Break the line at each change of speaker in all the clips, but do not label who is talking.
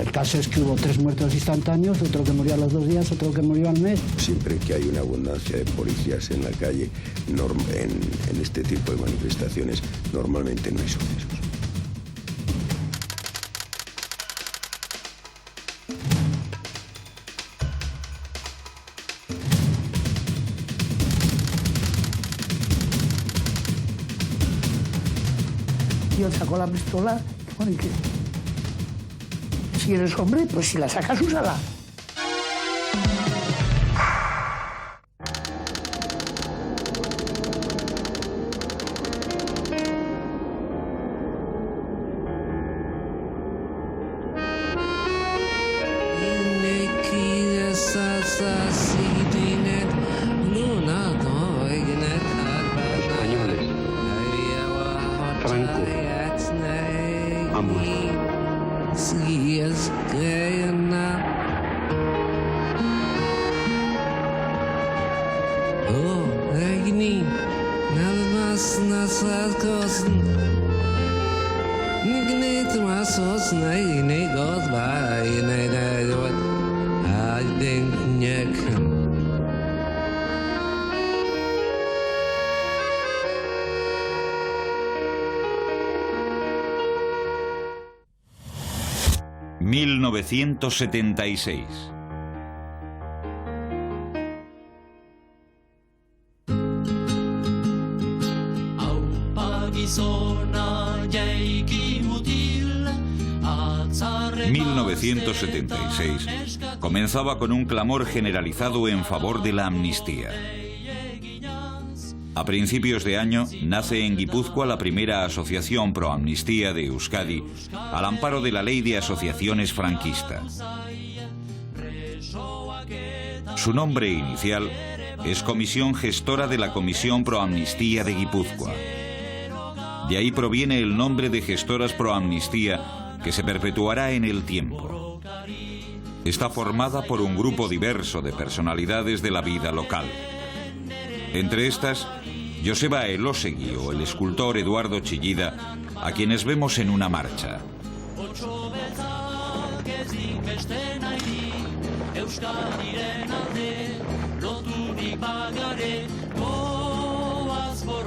El caso es que hubo 3 muertos instantáneos, otro que murió a los 2 días, otro que murió al mes.
Siempre que hay una abundancia de policías en la calle, en este tipo de manifestaciones, normalmente no hay sucesos.
Yo saco la pistola, bueno, ¿y qué? Si eres hombre, pues si la sacas, úsala.
Españoles, Franco, ambos.
...1976... ...1976... comenzaba con un clamor generalizado en favor de la amnistía. A principios de año nace en Guipúzcoa la primera asociación pro amnistía de Euskadi al amparo de la ley de asociaciones franquista. Su nombre inicial es Comisión Gestora de la Comisión Pro Amnistía de Guipúzcoa. De ahí proviene el nombre de Gestoras Pro Amnistía, que se perpetuará en el tiempo. Está formada por un grupo diverso de personalidades de la vida local. Entre estas, Joseba Elósegui o el escultor Eduardo Chillida, a quienes vemos en una marcha.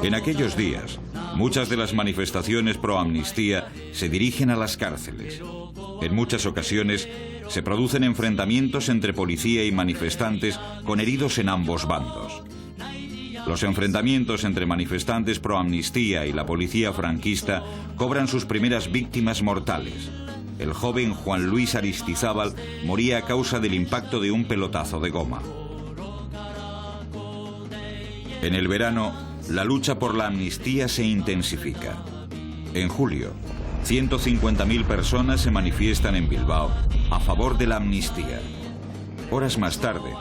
En aquellos días, muchas de las manifestaciones pro amnistía se dirigen a las cárceles. En muchas ocasiones se producen enfrentamientos entre policía y manifestantes con heridos en ambos bandos. Los enfrentamientos entre manifestantes pro amnistía y la policía franquista cobran sus primeras víctimas mortales. El joven Juan Luis Aristizábal moría a causa del impacto de un pelotazo de goma. En el verano, la lucha por la amnistía se intensifica. En julio, 150.000 personas se manifiestan en Bilbao a favor de la amnistía. Horas más tarde,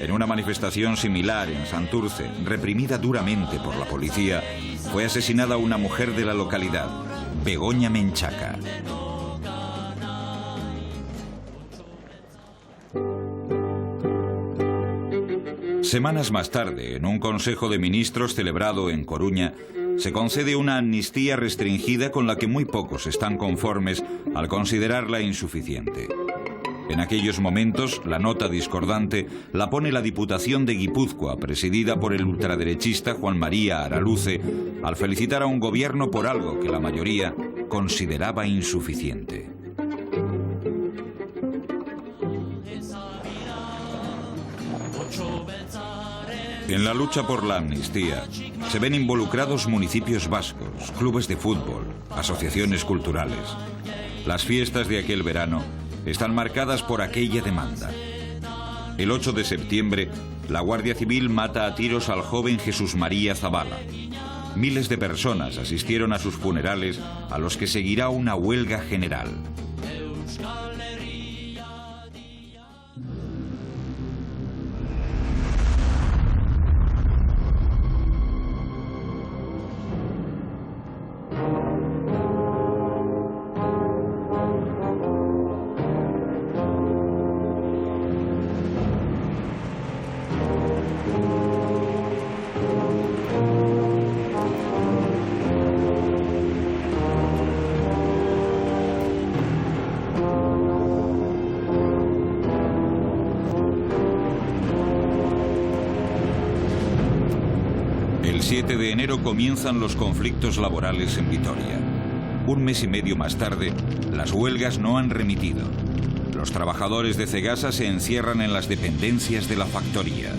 en una manifestación similar en Santurce, reprimida duramente por la policía, fue asesinada una mujer de la localidad, Begoña Menchaca. Semanas más tarde, en un Consejo de Ministros celebrado en Coruña, se concede una amnistía restringida con la que muy pocos están conformes al considerarla insuficiente. En aquellos momentos, la nota discordante la pone la Diputación de Guipúzcoa, presidida por el ultraderechista Juan María Araluce, al felicitar a un gobierno por algo que la mayoría consideraba insuficiente. En la lucha por la amnistía se ven involucrados municipios vascos, clubes de fútbol, asociaciones culturales. Las fiestas de aquel verano están marcadas por aquella demanda. El 8 de septiembre, la Guardia Civil mata a tiros al joven Jesús María Zabala. Miles de personas asistieron a sus funerales, a los que seguirá una huelga general. 7 de enero comienzan los conflictos laborales en Vitoria. Un mes y medio más tarde, las huelgas no han remitido. Los trabajadores de Cegasa se encierran en las dependencias de la factoría.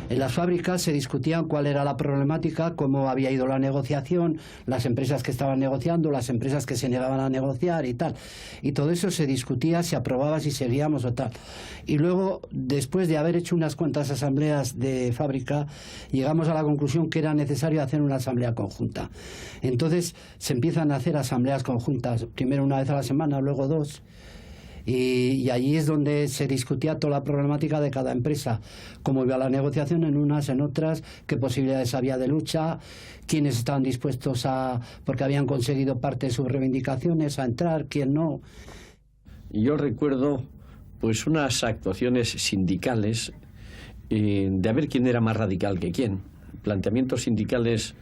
En las fábricas se discutían cuál era la problemática, cómo había ido la negociación, las empresas que estaban negociando, las empresas que se negaban a negociar y tal. Y todo eso se discutía, se aprobaba si seguíamos o tal. Y luego, después de haber hecho unas cuantas asambleas de fábrica, llegamos a la conclusión que era necesario hacer una asamblea conjunta. Entonces se empiezan a hacer asambleas conjuntas, primero una vez a la semana, luego dos. Y allí es donde se discutía toda la problemática de cada empresa, cómo iba la negociación en unas, en otras, qué posibilidades había de lucha, quiénes estaban dispuestos a, porque habían conseguido parte de sus reivindicaciones, a entrar, quién no.
Yo recuerdo pues unas actuaciones sindicales de a ver quién era más radical que quién, planteamientos sindicales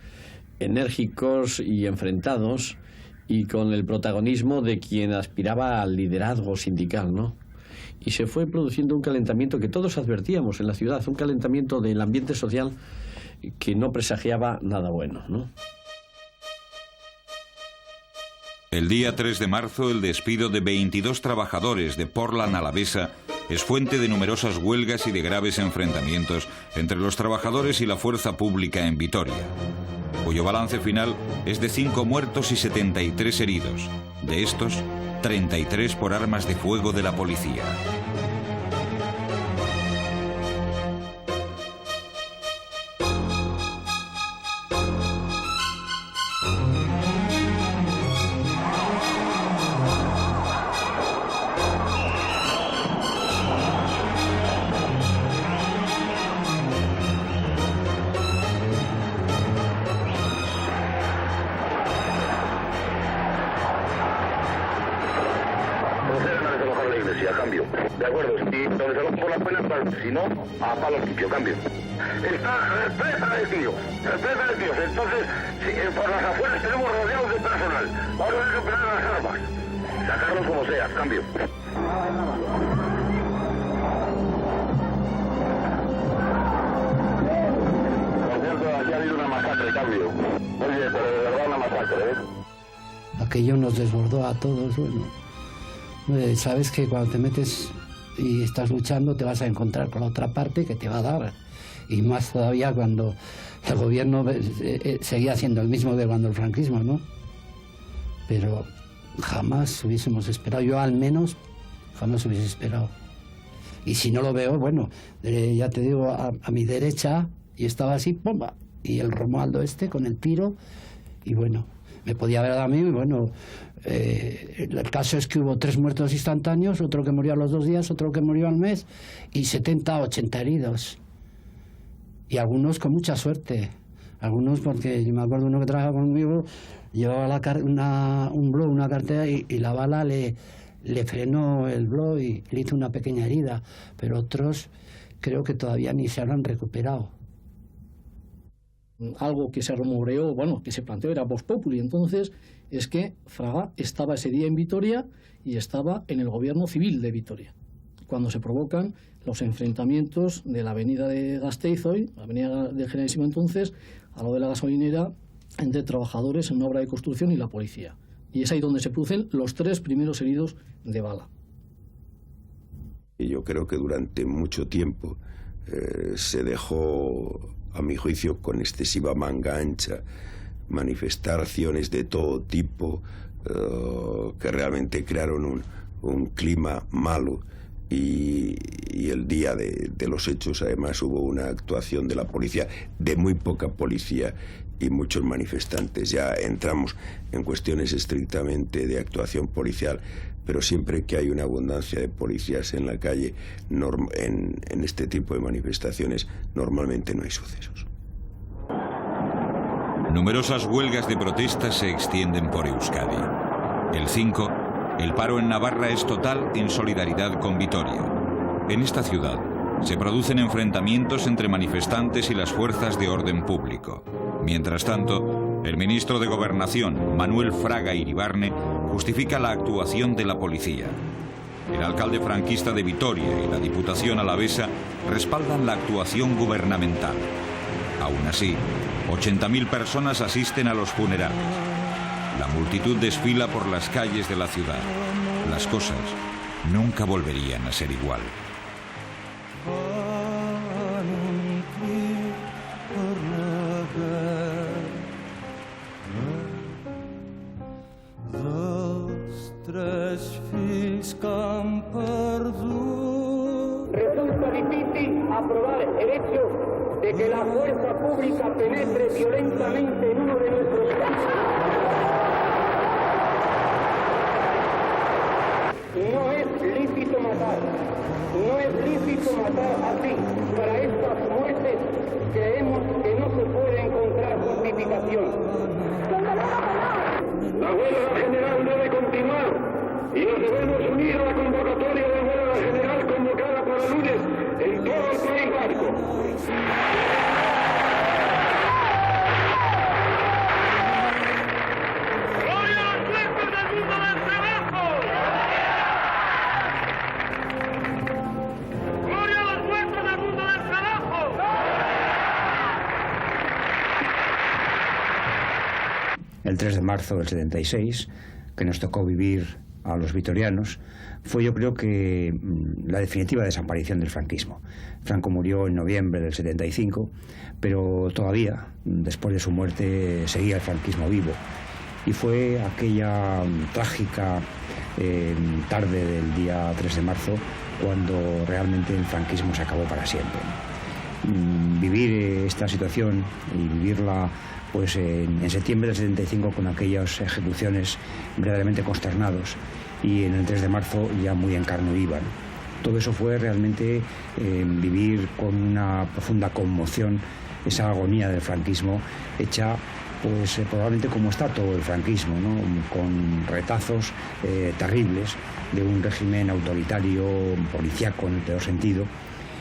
enérgicos y enfrentados, y con el protagonismo de quien aspiraba al liderazgo sindical, ¿no? Y se fue produciendo un calentamiento que todos advertíamos en la ciudad, un calentamiento del ambiente social que no presagiaba nada bueno, ¿no?
El día 3 de marzo, el despido de 22 trabajadores de Portland Alavesa es fuente de numerosas huelgas y de graves enfrentamientos entre los trabajadores y la fuerza pública en Vitoria, cuyo balance final es de 5 muertos y 73 heridos. De estos, 33 por armas de fuego de la policía.
De acuerdo, si donde se lo por las penas, si no, a palo limpio, cambio. Está represa de tíos. Entonces, por las afueras tenemos rodeados de personal. Vamos a recuperar las armas. Sacarlos como sea, cambio. Por cierto, aquí ha habido una masacre, cambio. Oye, pero de verdad una masacre, ¿eh?
Aquello nos desbordó a todos, bueno. Sabes que cuando te metes y estás luchando te vas a encontrar con la otra parte que te va a dar, y más todavía cuando el gobierno seguía siendo el mismo de cuando el franquismo, ¿no? Pero jamás hubiésemos esperado, yo al menos jamás hubiese esperado. Y si no lo veo, bueno, ya te digo, a mi derecha, y estaba así, ¡pumba! Y el Romualdo con el tiro, y bueno, me podía haber dado a mí, y bueno, el caso es que hubo 3 muertos instantáneos, otro que murió a los 2 días, otro que murió al mes, y 70 o 80 heridos. Y algunos con mucha suerte. Algunos, porque yo me acuerdo uno que trabajaba conmigo, llevaba un blow, una cartera, y la bala le frenó el blow y le hizo una pequeña herida. Pero otros creo que todavía ni se habrán recuperado.
Algo que se rumoreó, bueno, que se planteó era Vox Populi, entonces, es que Fraga estaba ese día en Vitoria y estaba en el gobierno civil de Vitoria, cuando se provocan los enfrentamientos de la avenida de Gasteiz hoy, la avenida del Generalísimo entonces, a lo de la gasolinera, entre trabajadores en una obra de construcción y la policía. Y es ahí donde se producen los 3 primeros heridos de bala.
Y yo creo que durante mucho tiempo se dejó, a mi juicio, con excesiva manga ancha, manifestaciones de todo tipo que realmente crearon un clima malo, y el día de los hechos además hubo una actuación de la policía, de muy poca policía y muchos manifestantes. Ya entramos en cuestiones estrictamente de actuación policial, pero siempre que hay una abundancia de policías en la calle, en este tipo de manifestaciones, normalmente no hay sucesos.
Numerosas huelgas de protesta se extienden por Euskadi. El 5, el paro en Navarra es total en solidaridad con Vitoria. En esta ciudad se producen enfrentamientos entre manifestantes y las fuerzas de orden público. Mientras tanto, el ministro de Gobernación, Manuel Fraga Iribarne, justifica la actuación de la policía. El alcalde franquista de Vitoria y la Diputación alavesa respaldan la actuación gubernamental. Aún así, 80.000 personas asisten a los funerales. La multitud desfila por las calles de la ciudad. Las cosas nunca volverían a ser igual.
Resulta difícil aprobar el hecho de que la fuerza pública penetre violentamente en uno de nuestros países. No es lícito matar, no es lícito matar así. Para estas muertes creemos que no se puede encontrar justificación. La huelga general debe continuar y nos debemos unir a la convocatoria de huelga general convocada para el lunes en todo el País Vasco. ¡Gloria a los muertos del mundo del trabajo! ¡Gloria a los muertos del mundo del trabajo!
El 3 de marzo del 76, que nos tocó vivir a los vitorianos, fue, yo creo que, la definitiva desaparición del franquismo. Franco murió en noviembre del 75, pero todavía, después de su muerte, seguía el franquismo vivo. Y fue aquella trágica tarde del día 3 de marzo cuando realmente el franquismo se acabó para siempre. Vivir esta situación y vivirla pues en septiembre del 75 con aquellas ejecuciones verdaderamente consternados, y en el 3 de marzo ya muy en carne viva, ¿no? Todo eso fue realmente vivir con una profunda conmoción esa agonía del franquismo hecha pues probablemente como está todo el franquismo, ¿no? Con retazos terribles de un régimen autoritario, policíaco en el peor sentido,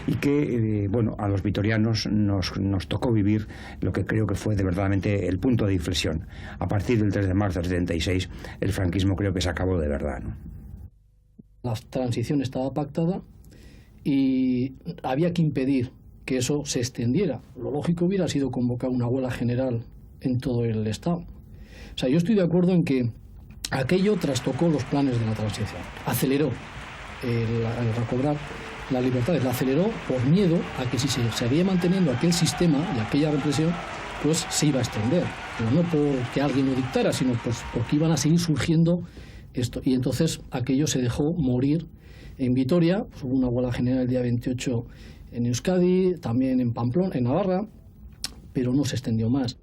y que, bueno, a los vitorianos nos tocó vivir lo que creo que fue de verdaderamente el punto de inflexión. A partir del 3 de marzo del 76, el franquismo creo que se acabó de verdad, ¿no?
La transición estaba pactada y había que impedir que eso se extendiera. Lo lógico hubiera sido convocar una huelga general en todo el Estado. O sea, yo estoy de acuerdo en que aquello trastocó los planes de la transición, aceleró el recobrar la libertad, la aceleró por miedo a que si se seguía manteniendo aquel sistema y aquella represión, pues se iba a extender. Pero no porque alguien lo dictara, sino pues porque iban a seguir surgiendo esto. Y entonces aquello se dejó morir en Vitoria. Pues hubo una huelga general el día 28 en Euskadi, también en Pamplona, en Navarra, pero no se extendió más.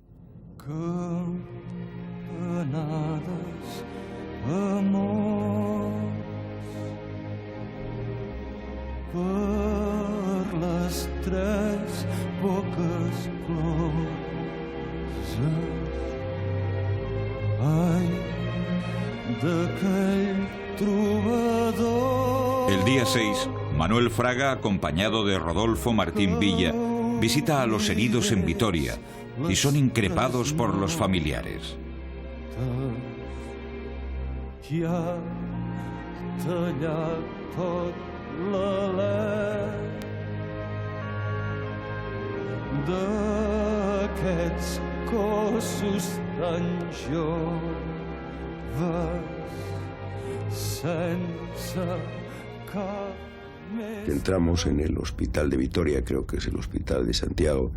Per les tres boques closes, ai, d'aquell trobador.
El día 6, Manuel Fraga, acompañado de Rodolfo Martín Villa, visita a los heridos en Vitoria y son increpados por los familiares.
Ja tallat tot l'alè d'aquests cossos tan joves sense cap més.
Entramos en el hospital de Vitoria, creo que es el hospital de Santiago,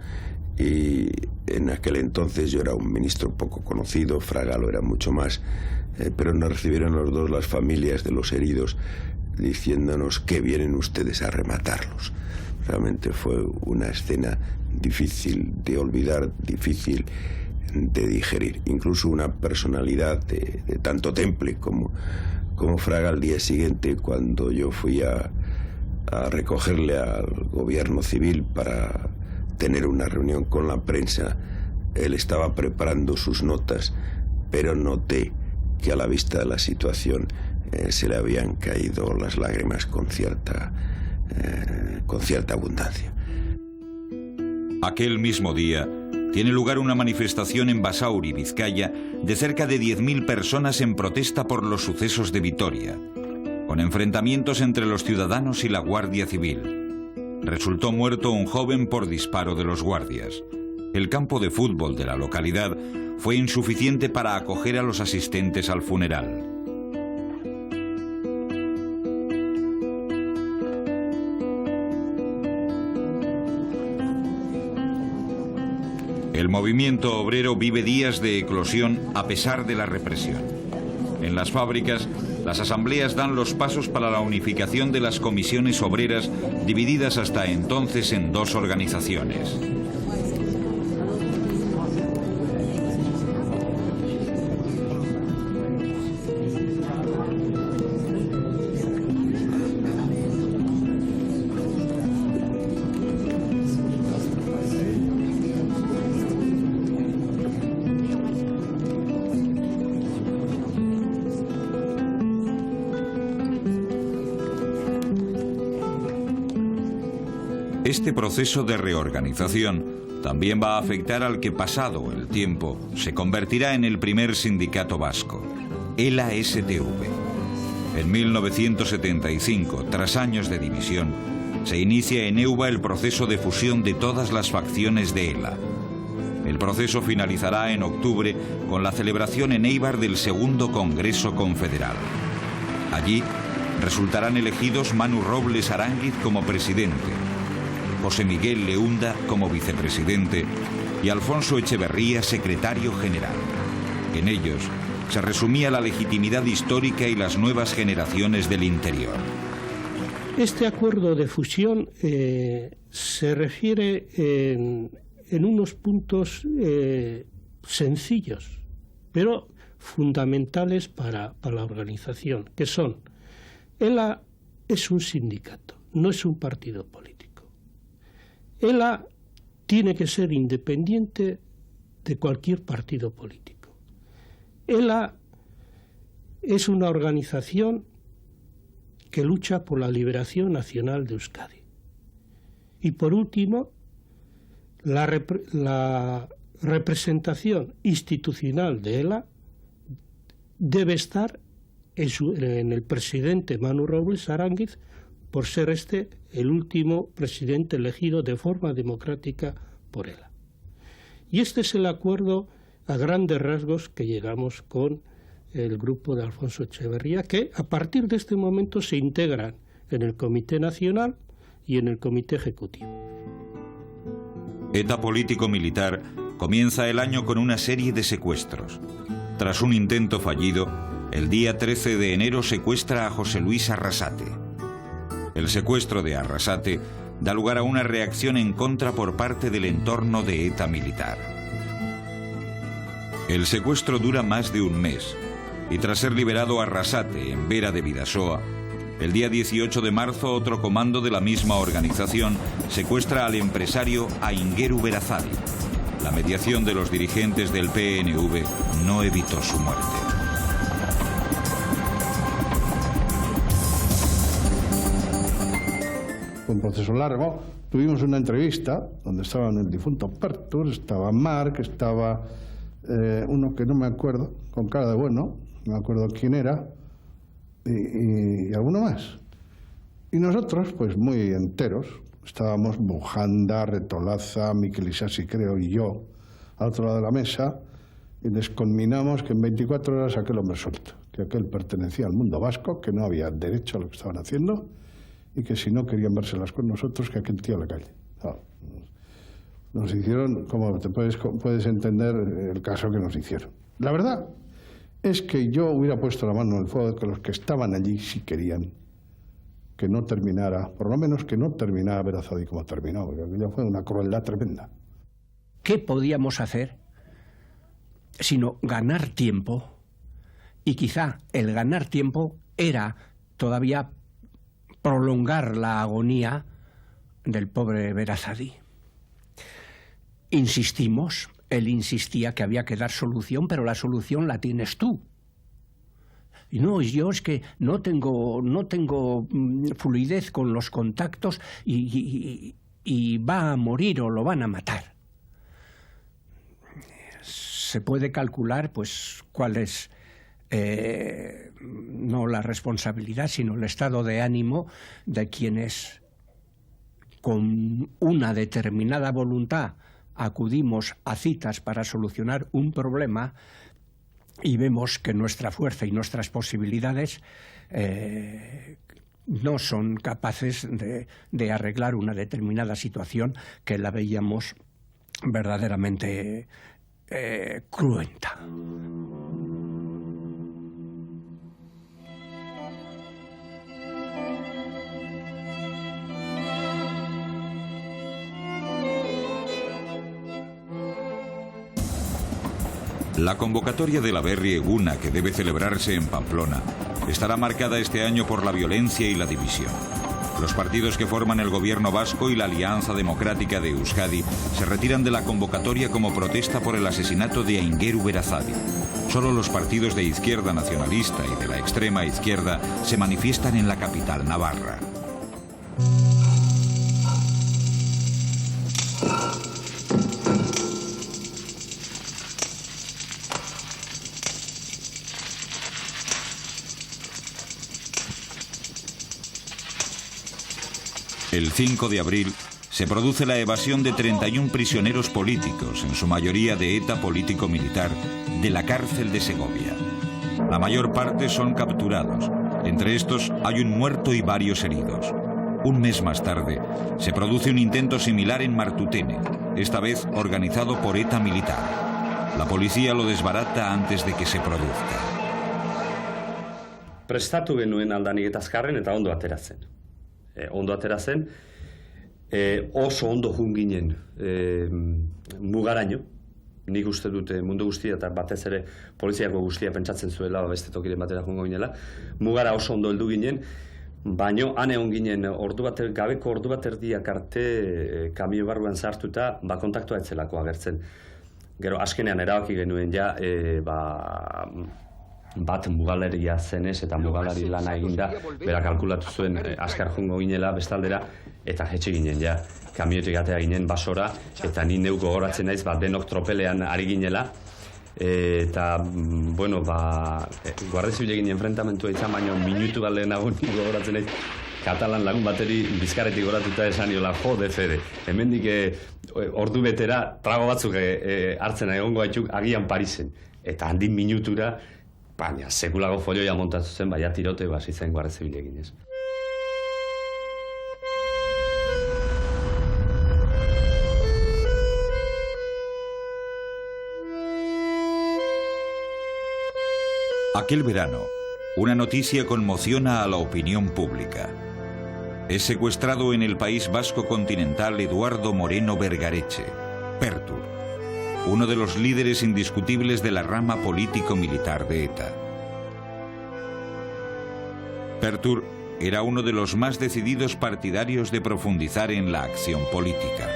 y en aquel entonces yo era un ministro poco conocido, Fraga lo era mucho más, pero nos recibieron los dos, las familias de los heridos, diciéndonos que vienen ustedes a rematarlos. Realmente fue una escena difícil de olvidar, difícil de digerir. Incluso una personalidad de tanto temple como Fraga, al día siguiente, cuando yo fui a recogerle al gobierno civil para tener una reunión con la prensa, él estaba preparando sus notas, pero noté que a la vista de la situación se le habían caído las lágrimas con cierta abundancia.
Aquel mismo día tiene lugar una manifestación en Basauri, Vizcaya, de cerca de 10.000 personas en protesta por los sucesos de Vitoria, con enfrentamientos entre los ciudadanos y la Guardia Civil. Resultó muerto un joven por disparo de los guardias. El campo de fútbol de la localidad fue insuficiente para acoger a los asistentes al funeral. El movimiento obrero vive días de eclosión a pesar de la represión. En las fábricas, las asambleas dan los pasos para la unificación de las comisiones obreras, divididas hasta entonces en dos organizaciones. Este proceso de reorganización también va a afectar al que, pasado el tiempo, se convertirá en el primer sindicato vasco, ELA-STV. En 1975, tras años de división, se inicia en Euba el proceso de fusión de todas las facciones de ELA. El proceso finalizará en octubre con la celebración en Eibar del segundo Congreso Confederal. Allí resultarán elegidos Manu Robles Aránguiz como presidente, José Miguel Leunda como vicepresidente y Alfonso Echeverría secretario general. En ellos se resumía la legitimidad histórica y las nuevas generaciones del interior.
Este acuerdo de fusión se refiere en unos puntos sencillos, pero fundamentales para la organización, que son: ELA es un sindicato, no es un partido político. ELA tiene que ser independiente de cualquier partido político. ELA es una organización que lucha por la liberación nacional de Euskadi. Y por último, la representación institucional de ELA debe estar en el presidente Manu Robles Aránguiz, por ser este el último presidente elegido de forma democrática por ELA. Y este es el acuerdo a grandes rasgos que llegamos con el grupo de Alfonso Echeverría, que a partir de este momento se integran en el Comité Nacional y en el Comité Ejecutivo.
ETA político-militar comienza el año con una serie de secuestros. Tras un intento fallido, el día 13 de enero secuestra a José Luis Arrasate. El secuestro de Arrasate da lugar a una reacción en contra por parte del entorno de ETA militar. El secuestro dura más de un mes y tras ser liberado Arrasate en Vera de Bidasoa, el día 18 de marzo otro comando de la misma organización secuestra al empresario Aingeru Berazadi. La mediación de los dirigentes del PNV no evitó su muerte.
Fue un proceso largo. Tuvimos una entrevista donde estaban el difunto Pertur, estaba Marc, estaba uno que no me acuerdo, con cara de bueno, no me acuerdo quién era, y alguno más. Y nosotros, pues muy enteros, estábamos Bujanda, Retolaza, Miquel Isasi, creo, y yo, al otro lado de la mesa, y les conminamos que en 24 horas aquel hombre suelto, que aquel pertenecía al mundo vasco, que no había derecho a lo que estaban haciendo, y que si no querían vérselas con nosotros, que aquel tío a la calle. No. Nos hicieron, como te puedes entender, el caso que nos hicieron. La verdad es que yo hubiera puesto la mano en el fuego de que los que estaban allí sí querían que no terminara, por lo menos que no terminara Berazadi como terminó, porque aquello fue una crueldad tremenda.
¿Qué podíamos hacer sino ganar tiempo? Y quizá el ganar tiempo era todavía prolongar la agonía del pobre Berazadi. Insistimos, él insistía que había que dar solución, pero la solución la tienes tú. Y no, yo es que no tengo fluidez con los contactos y va a morir o lo van a matar. Se puede calcular, pues, cuál es no la responsabilidad, sino el estado de ánimo de quienes, con una determinada voluntad, acudimos a citas para solucionar un problema y vemos que nuestra fuerza y nuestras posibilidades no son capaces de arreglar una determinada situación que la veíamos verdaderamente cruenta.
La convocatoria de la Berri Eguna, que debe celebrarse en Pamplona, estará marcada este año por la violencia y la división. Los partidos que forman el gobierno vasco y la Alianza Democrática de Euskadi se retiran de la convocatoria como protesta por el asesinato de Aingeru Berazadi. Solo los partidos de izquierda nacionalista y de la extrema izquierda se manifiestan en la capital navarra. El 5 de abril se produce la evasión de 31 prisioneros políticos, en su mayoría de ETA político-militar, de la cárcel de Segovia. La mayor parte son capturados. Entre estos hay un muerto y varios heridos. Un mes más tarde se produce un intento similar en Martutene, esta vez organizado por ETA militar. La policía lo desbarata antes de que se produzca.
Prestatu genuen aldanik eta azkarren eta ondo atera zen. Ondo atera zen, oso ondo jun ginen mugaraino. Nik uste dute mundu guztia eta batez ere poliziako guztia pentsatzen zuela, beste tokiren batera joango ginela. Mugara oso ondo heldu ginen, baino han egon ginen gabeko ordu bat erdiak arte kamio barruan sartuta, kontaktua etzelako agertzen. Gero azkenean erabaki genuen ja, bat mugaleria zenez eta mugalari lana eginda, bera kalkulatu zuen azkar joango ginela bestaldera, eta jetxe ginen ja. Kamiotik atea ginen basora, eta ni neu gogoratzen naiz, denok tropelean ari ginela, eta, bueno, Guardia Zibilekin enfrentamentua izan, baino minutu bat lehenago ni gogoratzen naiz, katalan lagun bateri bizkarretik goratuta esan niola, jode fede, hemendik ordu betera trago batzuk hartzen egongo gaituk agian Parisen, eta handik minutura, baina sekulago folioia montatu zen, baina tirote hasi zen Guardia Zibilekin ez.
Aquel verano, una noticia conmociona a la opinión pública. Es secuestrado en el País Vasco continental Eduardo Moreno Vergareche, Pertur, uno de los líderes indiscutibles de la rama político-militar de ETA. Pertur era uno de los más decididos partidarios de profundizar en la acción política.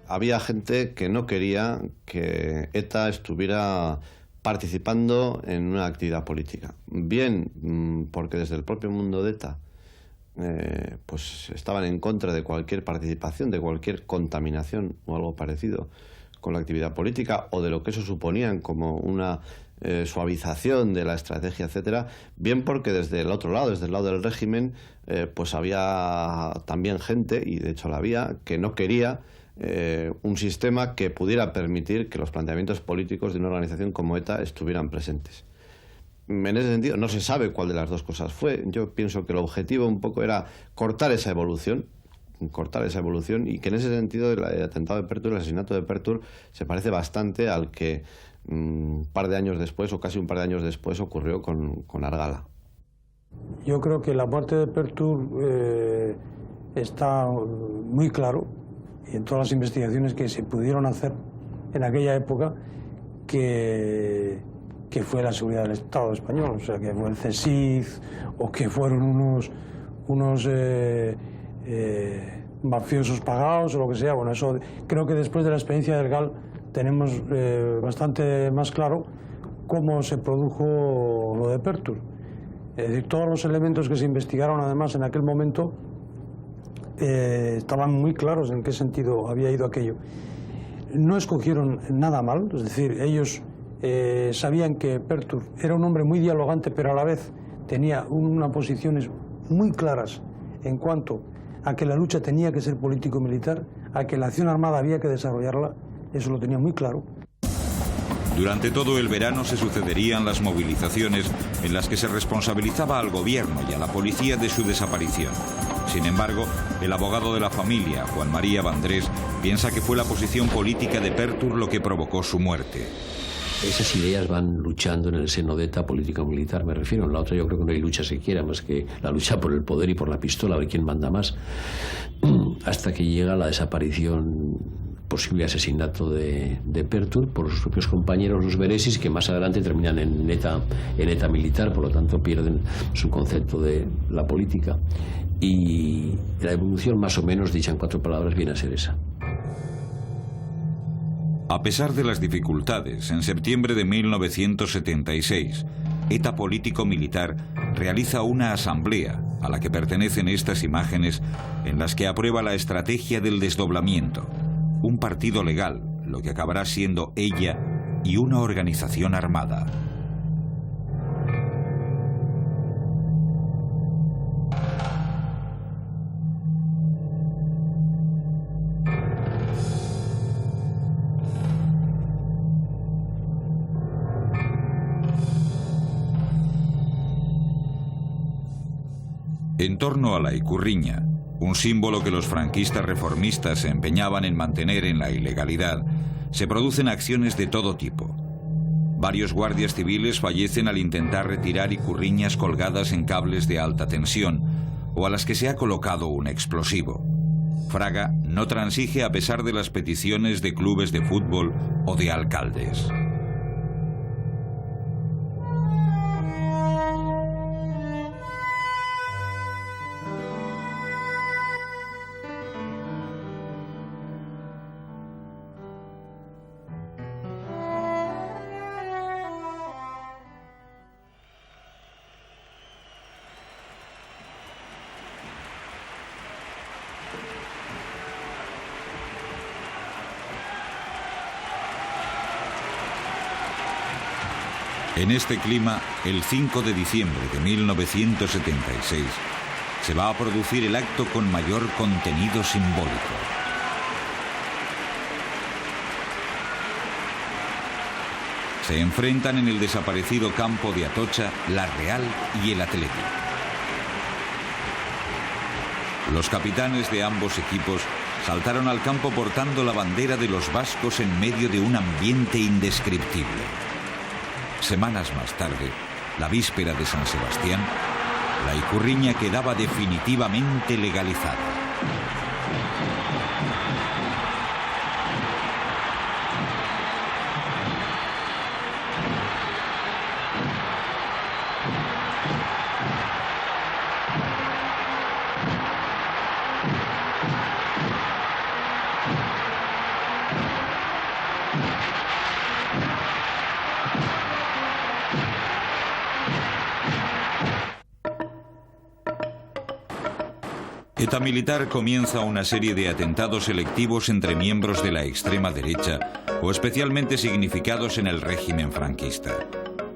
Había gente que no quería que ETA estuviera participando en una actividad política. Bien porque desde el propio mundo de ETA pues estaban en contra de cualquier participación, de cualquier contaminación o algo parecido con la actividad política, o de lo que eso suponían como una suavización de la estrategia, etcétera. Bien porque desde el otro lado, desde el lado del régimen, pues había también gente, y de hecho la había, que no quería un sistema que pudiera permitir que los planteamientos políticos de una organización como ETA estuvieran presentes. En ese sentido, no se sabe cuál de las dos cosas fue. Yo pienso que el objetivo un poco era cortar esa evolución, y que en ese sentido el atentado de Pertur, el asesinato de Pertur, se parece bastante al que un par de años después, o casi un par de años después, ocurrió con Argala.
Yo creo que la muerte de Pertur está muy claro, y en todas las investigaciones que se pudieron hacer en aquella época, que fue la seguridad del Estado español, o sea, que fue el CSIC, o que fueron unos mafiosos pagados, o lo que sea. Bueno, eso creo que después de la experiencia del GAL tenemos bastante más claro cómo se produjo lo de Pertur. Es decir, todos los elementos que se investigaron además en aquel momento estaban muy claros en qué sentido había ido aquello. No escogieron nada mal, es decir, ellos sabían que Pertur era un hombre muy dialogante, pero a la vez tenía unas posiciones muy claras en cuanto a que la lucha tenía que ser político-militar, a que la acción armada había que desarrollarla, eso lo tenía muy claro.
Durante todo el verano se sucederían las movilizaciones en las que se responsabilizaba al gobierno y a la policía de su desaparición. Sin embargo, el abogado de la familia, Juan María Vandrés, piensa que fue la posición política de Pertur lo que provocó su muerte.
Esas ideas van luchando en el seno de ETA, política militar me refiero. En la otra yo creo que no hay lucha siquiera, más que la lucha por el poder y por la pistola, a ver quién manda más, hasta que llega la desaparición, posible asesinato de Pertur por sus propios compañeros, los Beresis, que más adelante terminan en ETA militar, por lo tanto pierden su concepto de la política. Y la evolución, más o menos, dicha en 4 palabras, viene a ser esa.
A pesar de las dificultades, en septiembre de 1976, ETA político-militar realiza una asamblea a la que pertenecen estas imágenes en las que aprueba la estrategia del desdoblamiento, un partido legal, lo que acabará siendo ella, y una organización armada. En torno a la Ikurriña, un símbolo que los franquistas reformistas se empeñaban en mantener en la ilegalidad, se producen acciones de todo tipo. Varios guardias civiles fallecen al intentar retirar ikurriñas colgadas en cables de alta tensión o a las que se ha colocado un explosivo. Fraga no transige a pesar de las peticiones de clubes de fútbol o de alcaldes. En este clima, el 5 de diciembre de 1976, se va a producir el acto con mayor contenido simbólico. Se enfrentan en el desaparecido campo de Atocha la Real y el Atlético. Los capitanes de ambos equipos saltaron al campo portando la bandera de los vascos en medio de un ambiente indescriptible. Semanas más tarde, la víspera de San Sebastián, la ikurriña quedaba definitivamente legalizada. ETA militar comienza una serie de atentados selectivos entre miembros de la extrema derecha o especialmente significados en el régimen franquista.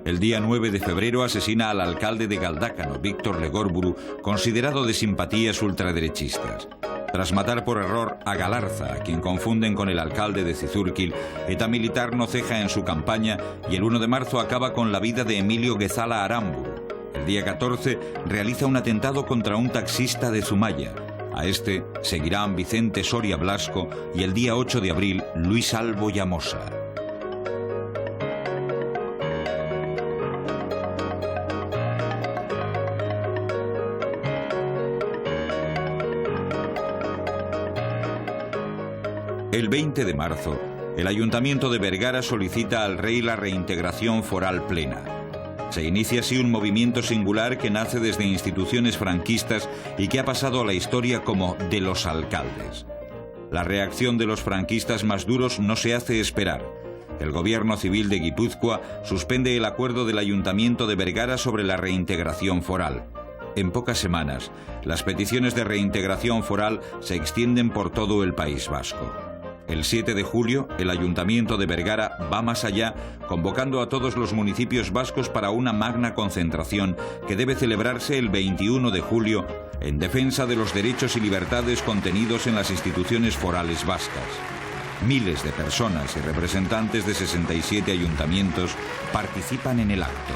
El día 9 de febrero asesina al alcalde de Galdácano, Víctor Legorburu, considerado de simpatías ultraderechistas. Tras matar por error a Galarza, a quien confunden con el alcalde de Cizurquil, ETA militar no ceja en su campaña y el 1 de marzo acaba con la vida de Emilio Guezala Aramburu. El día 14 realiza un atentado contra un taxista de Zumaya. A este seguirán Vicente Soria Blasco y el día 8 de abril Luis Albo Llamosa. El 20 de marzo, el Ayuntamiento de Vergara solicita al rey la reintegración foral plena. Se inicia así un movimiento singular que nace desde instituciones franquistas y que ha pasado a la historia como de los alcaldes. La reacción de los franquistas más duros no se hace esperar. El gobierno civil de Guipúzcoa suspende el acuerdo del Ayuntamiento de Vergara sobre la reintegración foral. En pocas semanas, las peticiones de reintegración foral se extienden por todo el País Vasco. El 7 de julio, el Ayuntamiento de Vergara va más allá, convocando a todos los municipios vascos para una magna concentración que debe celebrarse el 21 de julio en defensa de los derechos y libertades contenidos en las instituciones forales vascas. Miles de personas y representantes de 67 ayuntamientos participan en el acto.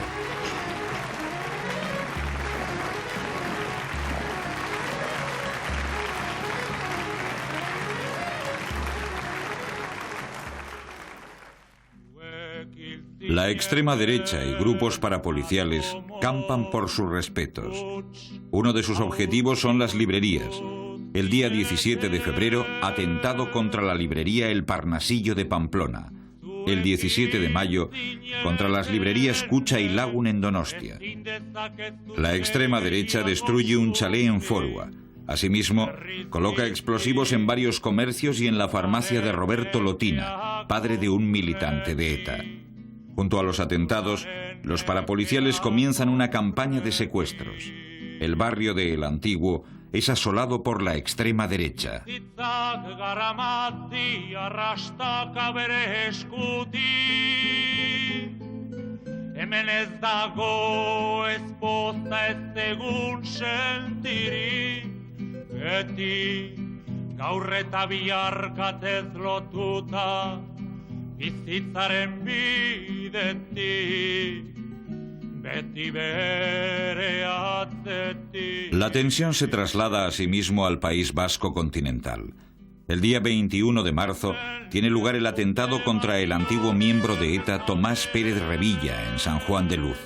La extrema derecha y grupos parapoliciales campan por sus respetos. Uno de sus objetivos son las librerías. El día 17 de febrero, atentado contra la librería El Parnasillo de Pamplona. El 17 de mayo, contra las librerías Cucha y Lagun en Donostia. La extrema derecha destruye un chalet en Forua. Asimismo, coloca explosivos en varios comercios y en la farmacia de Roberto Lotina, padre de un militante de ETA. Junto a los atentados, los parapoliciales comienzan una campaña de secuestros. El barrio de El Antiguo es asolado por la extrema derecha.
Bizitzaren bidetik, beti bere atzetik.
La tensión se traslada asimismo al País Vasco continental. El día 21 de marzo tiene lugar el atentado contra el antiguo miembro de ETA Tomás Pérez Revilla en San Juan de Luz.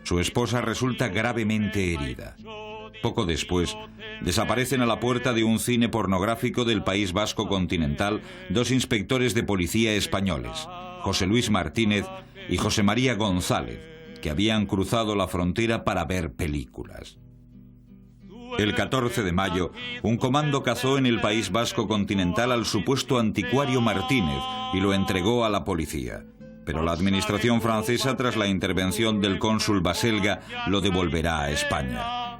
Su esposa resulta gravemente herida. Poco después, desaparecen a la puerta de un cine pornográfico del País Vasco continental dos inspectores de policía españoles, José Luis Martínez y José María González, que habían cruzado la frontera para ver películas. El 14 de mayo, un comando cazó en el País Vasco continental al supuesto anticuario Martínez y lo entregó a la policía. Pero la administración francesa, tras la intervención del cónsul Baselga, lo devolverá a España.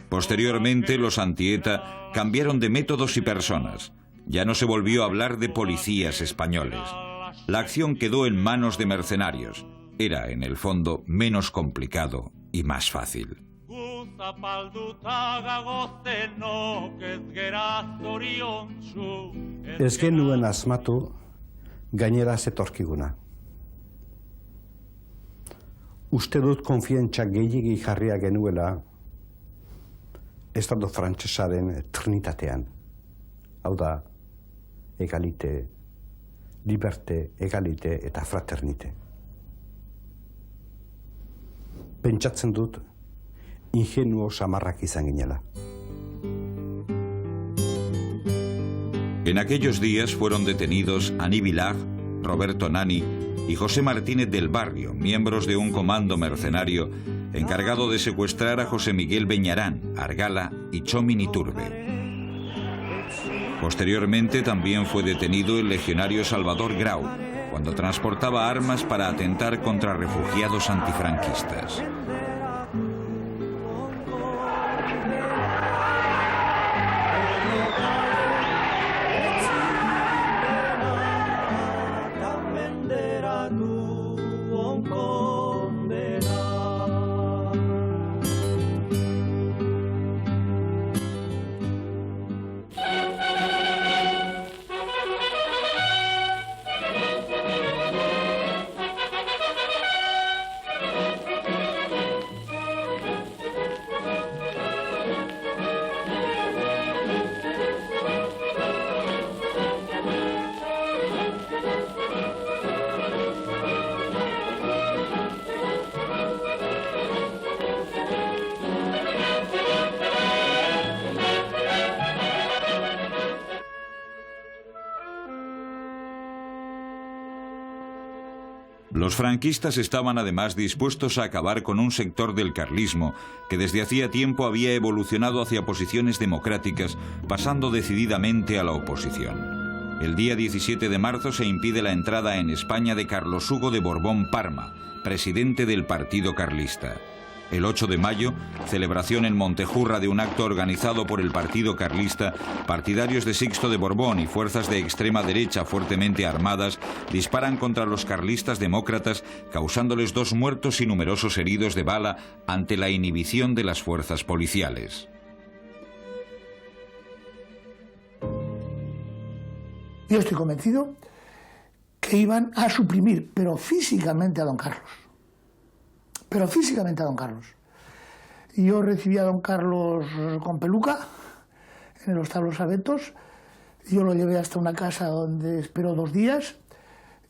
Posteriormente, los anti-ETA cambiaron de métodos y personas. Ya no se volvió a hablar de policías españoles. La acción quedó en manos de mercenarios. Era, en el fondo, menos complicado y más fácil.
Ez genuen asmatu gainera zetorkiguna. Uste dut konfiantza gehiegi jarria genuela Estado frantsesaren trinitatean. Hau da, egalite, liberte, egalite eta fraternite. Pentsatzen dut, ingenuo samarrak izan ginela.
En aquellos días fueron detenidos Aní Vilar, Roberto Nani y José Martínez del Barrio, miembros de un comando mercenario encargado de secuestrar a José Miguel Beñarán, Argala y Chomin Iturbe. Posteriormente también fue detenido el legionario Salvador Grau, cuando transportaba armas para atentar contra refugiados antifranquistas. Los franquistas estaban además dispuestos a acabar con un sector del carlismo que desde hacía tiempo había evolucionado hacia posiciones democráticas, pasando decididamente a la oposición. El día 17 de marzo se impide la entrada en España de Carlos Hugo de Borbón Parma, presidente del Partido Carlista. el 8 de mayo, celebración en Montejurra de un acto organizado por el Partido Carlista, partidarios de Sixto de Borbón y fuerzas de extrema derecha fuertemente armadas disparan contra los carlistas demócratas, causándoles 2 muertos y numerosos heridos de bala ante la inhibición de las fuerzas policiales.
Yo estoy convencido que iban a suprimir, pero físicamente a don Carlos. Pero físicamente a don Carlos. Yo recibí a don Carlos con peluca en los Tablos Abetos. Yo lo llevé hasta una casa donde esperó 2 días.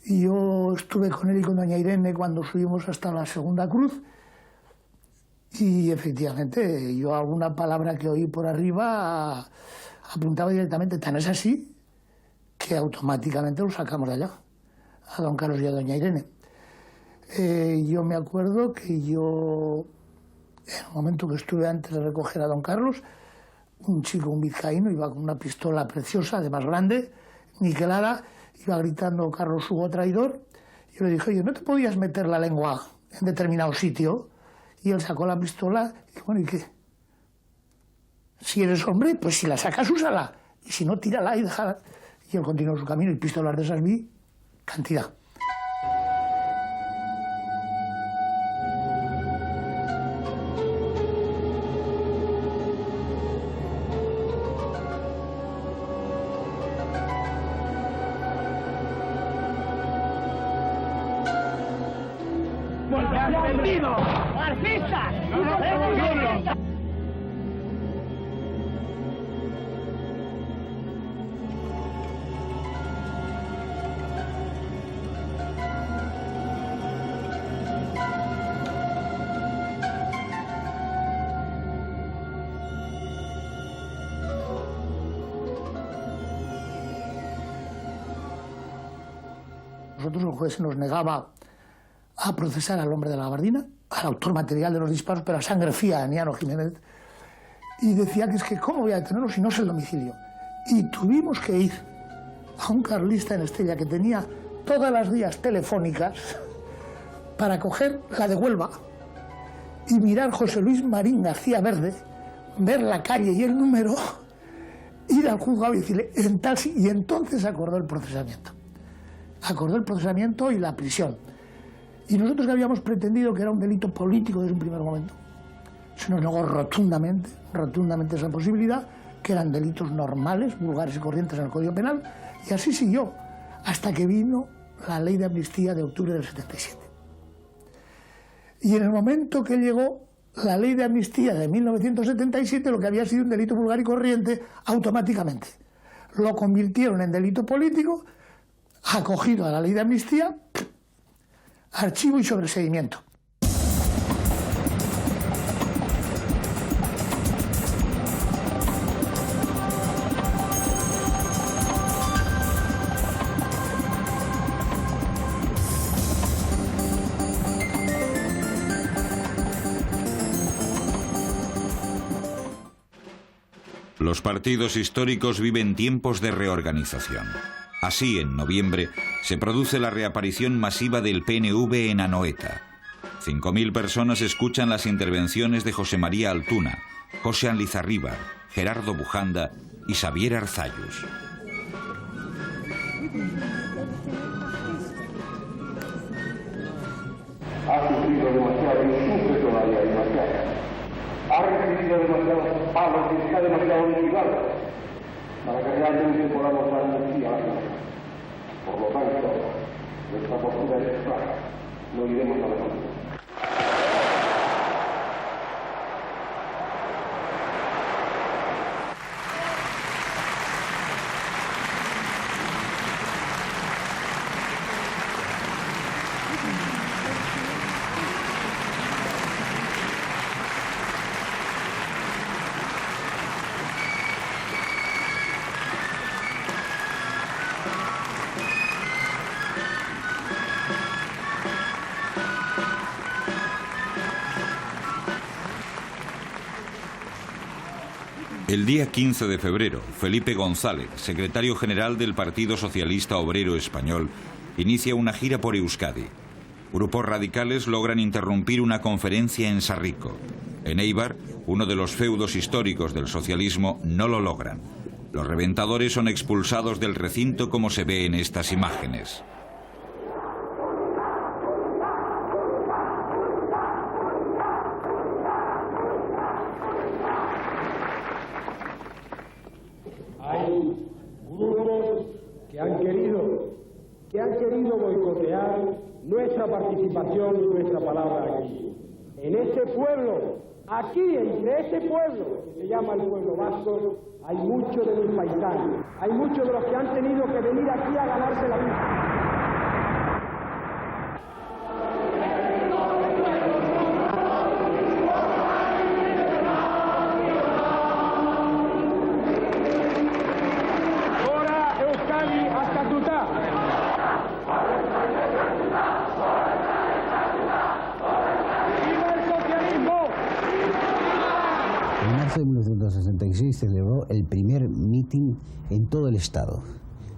Y yo estuve con él y con doña Irene cuando subimos hasta la Segunda Cruz. Y efectivamente, yo alguna palabra que oí por arriba apuntaba directamente. Tan es así que automáticamente lo sacamos de allá, a don Carlos y a doña Irene. Yo me acuerdo que yo, en el momento que estuve antes de recoger a don Carlos, un chico, un vizcaíno, iba con una pistola preciosa, además grande, niquelada, iba gritando Carlos Hugo traidor. Yo le dije, oye, ¿no te podías meter la lengua en determinado sitio? Y él sacó la pistola y bueno, ¿y qué? Si eres hombre, pues si la sacas, úsala. Y si no, tírala y déjala. Y él continuó su camino y pistolas de esas vi cantidad.
¡Vendido! ¡Artistas!
Nosotros el juez se nos negaba a procesar al hombre de la gabardina, al autor material de los disparos, pero a sangre fría, a Aniano Jiménez, y decía que es que ¿cómo voy a detenerlo si no es el domicilio? Y tuvimos que ir a un carlista en Estella que tenía todas las vías telefónicas para coger la de Huelva y mirar José Luis Marín García Verde, ver la calle y el número, ir al juzgado y decirle en tal, y entonces acordó el procesamiento. Acordó el procesamiento y la prisión. Y nosotros que habíamos pretendido que era un delito político desde un primer momento, se nos negó rotundamente esa posibilidad, que eran delitos normales, vulgares y corrientes en el Código Penal, y así siguió, hasta que vino la ley de amnistía de octubre del 77. Y en el momento que llegó la ley de amnistía de 1977, lo que había sido un delito vulgar y corriente, automáticamente lo convirtieron en delito político, acogido a la ley de amnistía, archivo y sobreseimiento.
Los partidos históricos viven tiempos de reorganización. Así, en noviembre, se produce la reaparición masiva del PNV en Anoeta. 5.000 personas escuchan las intervenciones de José María Altuna, José Anlizarríbar, Gerardo Bujanda y Xavier Arzallus.
Ha sufrido demasiado y sufre todavía demasiado. Ha recibido demasiados palos y está demasiado vigilado para que realmente podamos dar amnistía a la gente. Por lo tanto, nuestra postura es clara. No iremos a la contra.
El día 15 de febrero, Felipe González, secretario general del Partido Socialista Obrero Español, inicia una gira por Euskadi. Grupos radicales logran interrumpir una conferencia en Sarrico. En Éibar, uno de los feudos históricos del socialismo, no lo logran. Los reventadores son expulsados del recinto, como se ve en estas imágenes.
Hay grupos que han querido boicotear nuestra participación y nuestra palabra aquí. En ese pueblo, aquí entre ese pueblo, que se llama el pueblo vasco, hay muchos de mis paisanos, hay muchos de los que han tenido que venir aquí a ganarse la vida.
En marzo de 1966 se celebró el primer mitin en todo el Estado,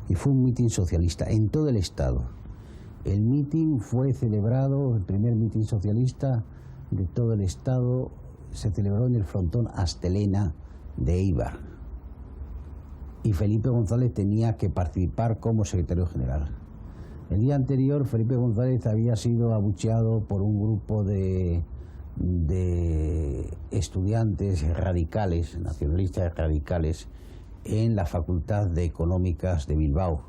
y fue un mitin socialista en todo el Estado. El mitin fue celebrado, el primer mitin socialista de todo el Estado se celebró en el frontón Astelena de Éibar, y Felipe González tenía que participar como secretario general. El día anterior Felipe González había sido abucheado por un grupo de estudiantes radicales, nacionalistas radicales, en la Facultad de Económicas de Bilbao.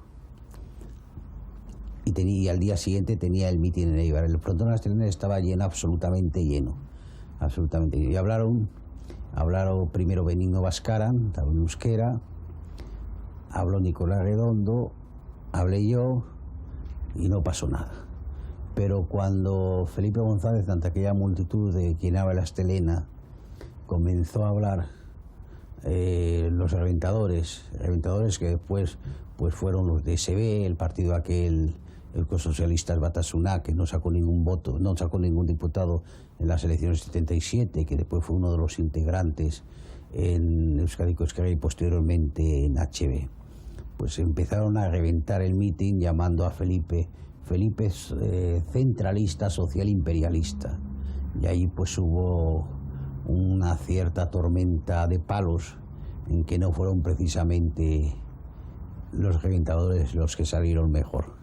Y al día siguiente tenía el mitin en Éibar. El frontón Astelena estaba lleno, absolutamente lleno. Absolutamente lleno. Y hablaron primero Benigno Bascaran, habló en euskera, habló Nicolás Redondo, hablé yo, y no pasó nada. Pero cuando Felipe González, ante aquella multitud de quien habla la Astelena, comenzó a hablar, los reventadores que después pues fueron los de SB, el partido aquel, el socialista Batasuna, que no sacó ningún voto, no sacó ningún diputado en las elecciones 77, que después fue uno de los integrantes en Euskadiko Ezkerra y posteriormente en HB. Pues empezaron a reventar el mitin llamando a Felipe centralista, social imperialista, y ahí pues hubo una cierta tormenta de palos en que no fueron precisamente los reventadores los que salieron mejor.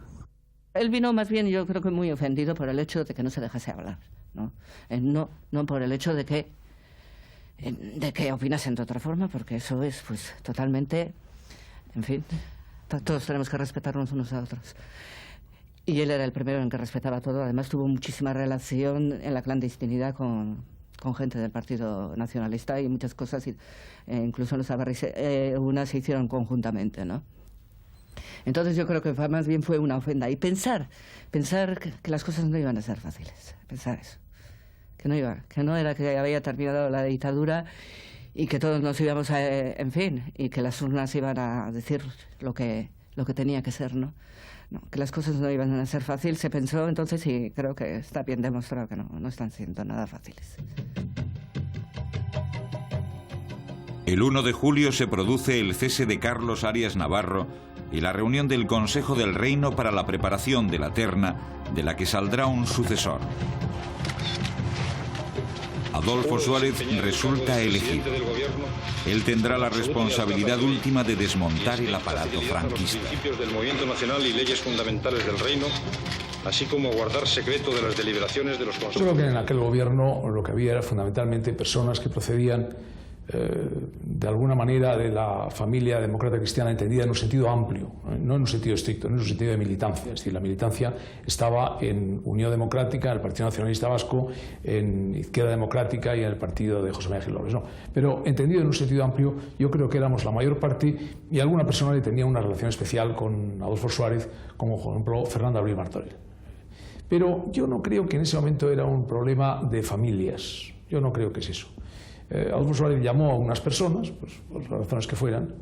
Él vino más bien, yo creo que muy ofendido por el hecho de que no se dejase hablar, ¿no? No por el hecho de que opinasen de otra forma, porque eso es pues totalmente, en fin, todos tenemos que respetarnos unos a otros. Y él era el primero en que respetaba todo. Además tuvo muchísima relación en la clandestinidad con gente del Partido Nacionalista, y muchas cosas, incluso unas se hicieron conjuntamente, ¿no? Entonces yo creo que más bien fue una ofenda. Y pensar que las cosas no iban a ser fáciles. Pensar eso. Que no era que había terminado la dictadura y que todos nos íbamos a... en fin, y que las urnas iban a decir lo que tenía que ser, ¿no? No, que las cosas no iban a ser fáciles, se pensó entonces, y creo que está bien demostrado que no están siendo nada fáciles.
El 1 de julio se produce el cese de Carlos Arias Navarro y la reunión del Consejo del Reino para la preparación de la terna de la que saldrá un sucesor. Adolfo Suárez resulta elegido. Él tendrá la responsabilidad última de desmontar el aparato franquista.
Los principios del movimiento nacional y leyes fundamentales del reino, así como guardar secreto de las deliberaciones de los consejos.
Yo creo que en aquel gobierno lo que había era fundamentalmente personas que procedían de alguna manera de la familia demócrata cristiana entendida en un sentido amplio, no en un sentido estricto, no en un sentido de militancia. Es decir, la militancia estaba en Unión Democrática, en el Partido Nacionalista Vasco, en Izquierda Democrática y en el partido de José María Gil López. No, pero entendido en un sentido amplio, yo creo que éramos la mayor parte, y alguna persona que tenía una relación especial con Adolfo Suárez, como por ejemplo Fernando Abril Martorell. Pero yo no creo que en ese momento era un problema de familias. Yo no creo que es eso. Adolfo Suárez llamó a unas personas, pues, por las razones que fueran,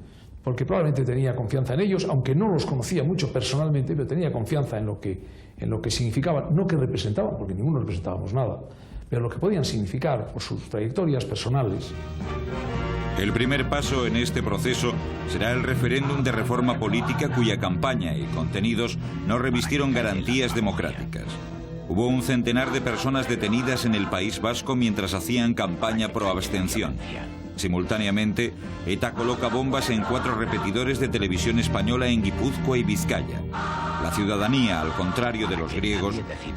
porque probablemente tenía confianza en ellos, aunque no los conocía mucho personalmente, pero tenía confianza en lo que significaban, no que representaban, porque ninguno representábamos nada, pero lo que podían significar por sus trayectorias personales.
El primer paso en este proceso será el referéndum de reforma política cuya campaña y contenidos no revistieron garantías democráticas. Hubo un centenar de personas detenidas en el País Vasco mientras hacían campaña pro abstención. Simultáneamente, ETA coloca bombas en 4 repetidores de televisión española en Guipúzcoa y Vizcaya. La ciudadanía, al contrario de los griegos,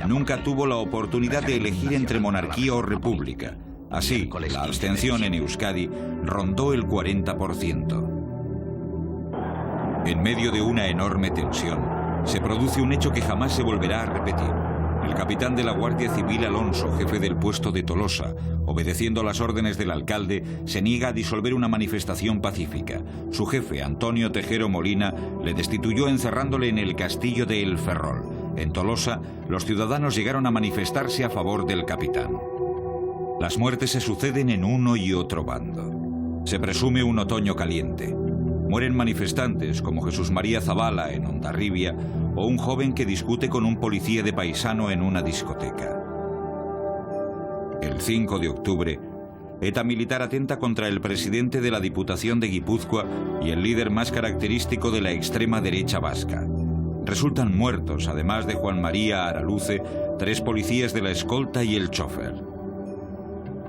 nunca tuvo la oportunidad de elegir entre monarquía o república. Así, la abstención en Euskadi rondó el 40%. En medio de una enorme tensión, se produce un hecho que jamás se volverá a repetir. El capitán de la Guardia Civil Alonso, jefe del puesto de Tolosa, obedeciendo las órdenes del alcalde, se niega a disolver una manifestación pacífica. Su jefe, Antonio Tejero Molina, le destituyó encerrándole en el castillo de El Ferrol. En Tolosa, los ciudadanos llegaron a manifestarse a favor del capitán. Las muertes se suceden en uno y otro bando. Se presume un otoño caliente. Mueren manifestantes como Jesús María Zabala en Hondarribia o un joven que discute con un policía de paisano en una discoteca. El 5 de octubre, ETA militar atenta contra el presidente de la Diputación de Guipúzcoa y el líder más característico de la extrema derecha vasca. Resultan muertos, además de Juan María Araluce, 3 policías de la escolta y el chofer.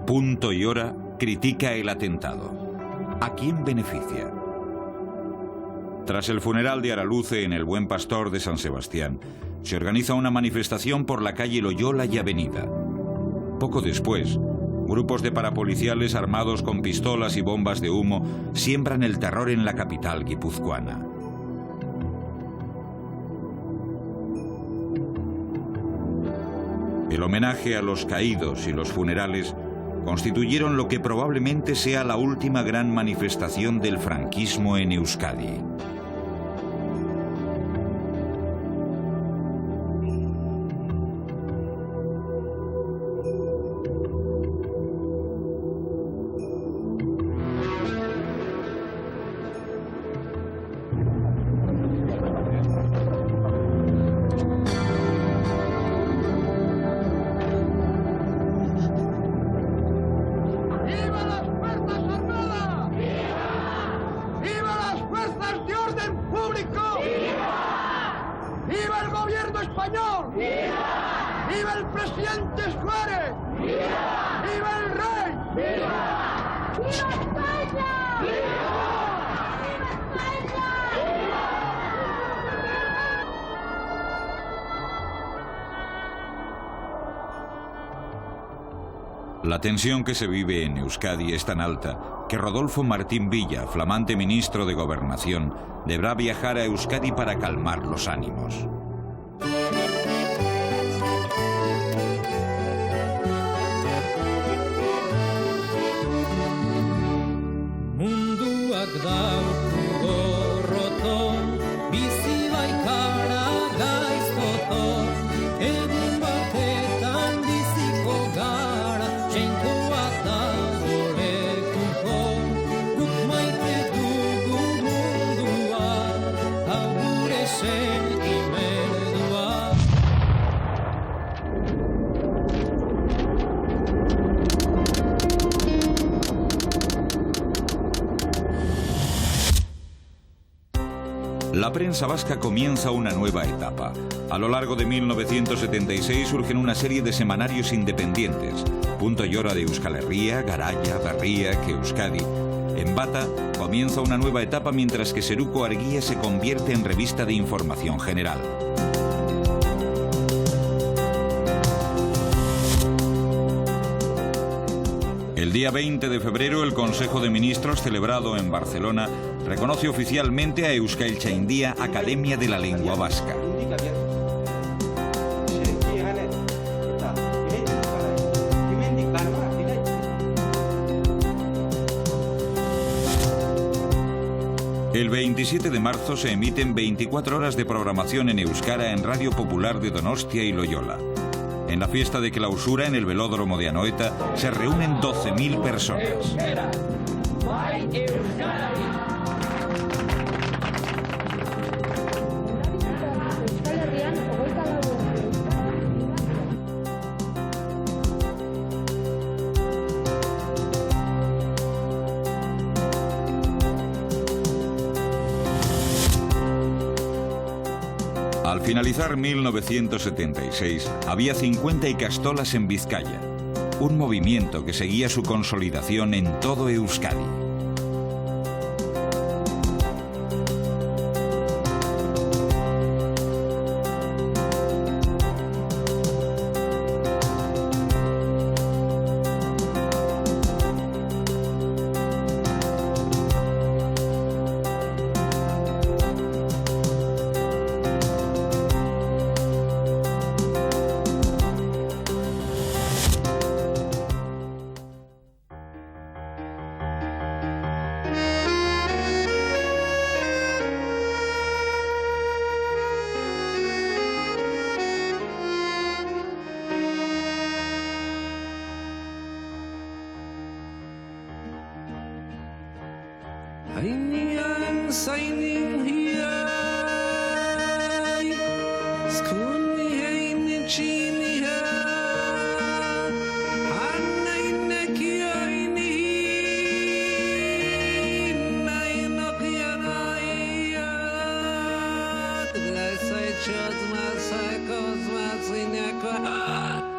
Punto y Hora critica el atentado. ¿A quién beneficia? Tras el funeral de Araluce en el Buen Pastor de San Sebastián, se organiza una manifestación por la calle Loyola y Avenida. Poco después, grupos de parapoliciales armados con pistolas y bombas de humo siembran el terror en la capital guipuzcoana. El homenaje a los caídos y los funerales constituyeron lo que probablemente sea la última gran manifestación del franquismo en Euskadi. La tensión que se vive en Euskadi es tan alta que Rodolfo Martín Villa, flamante ministro de Gobernación, deberá viajar a Euskadi para calmar los ánimos. La prensa vasca comienza una nueva etapa. A lo largo de 1976 surgen una serie de semanarios independientes. Punto y Hora de Euskal Herria, Garaya, Berriak, Euskadi. En Bata comienza una nueva etapa mientras que Seruko Argia se convierte en revista de información general. El día 20 de febrero, el Consejo de Ministros, celebrado en Barcelona, reconoce oficialmente a Euskaltzaindia Academia de la Lengua Vasca. El 27 de marzo se emiten 24 horas de programación en euskara en Radio Popular de Donostia y Loyola. En la fiesta de clausura en el velódromo de Anoeta se reúnen 12.000 personas. Al finalizar 1976, había 50 ikastolas en Vizcaya, un movimiento que seguía su consolidación en todo Euskadi.
Cosmas,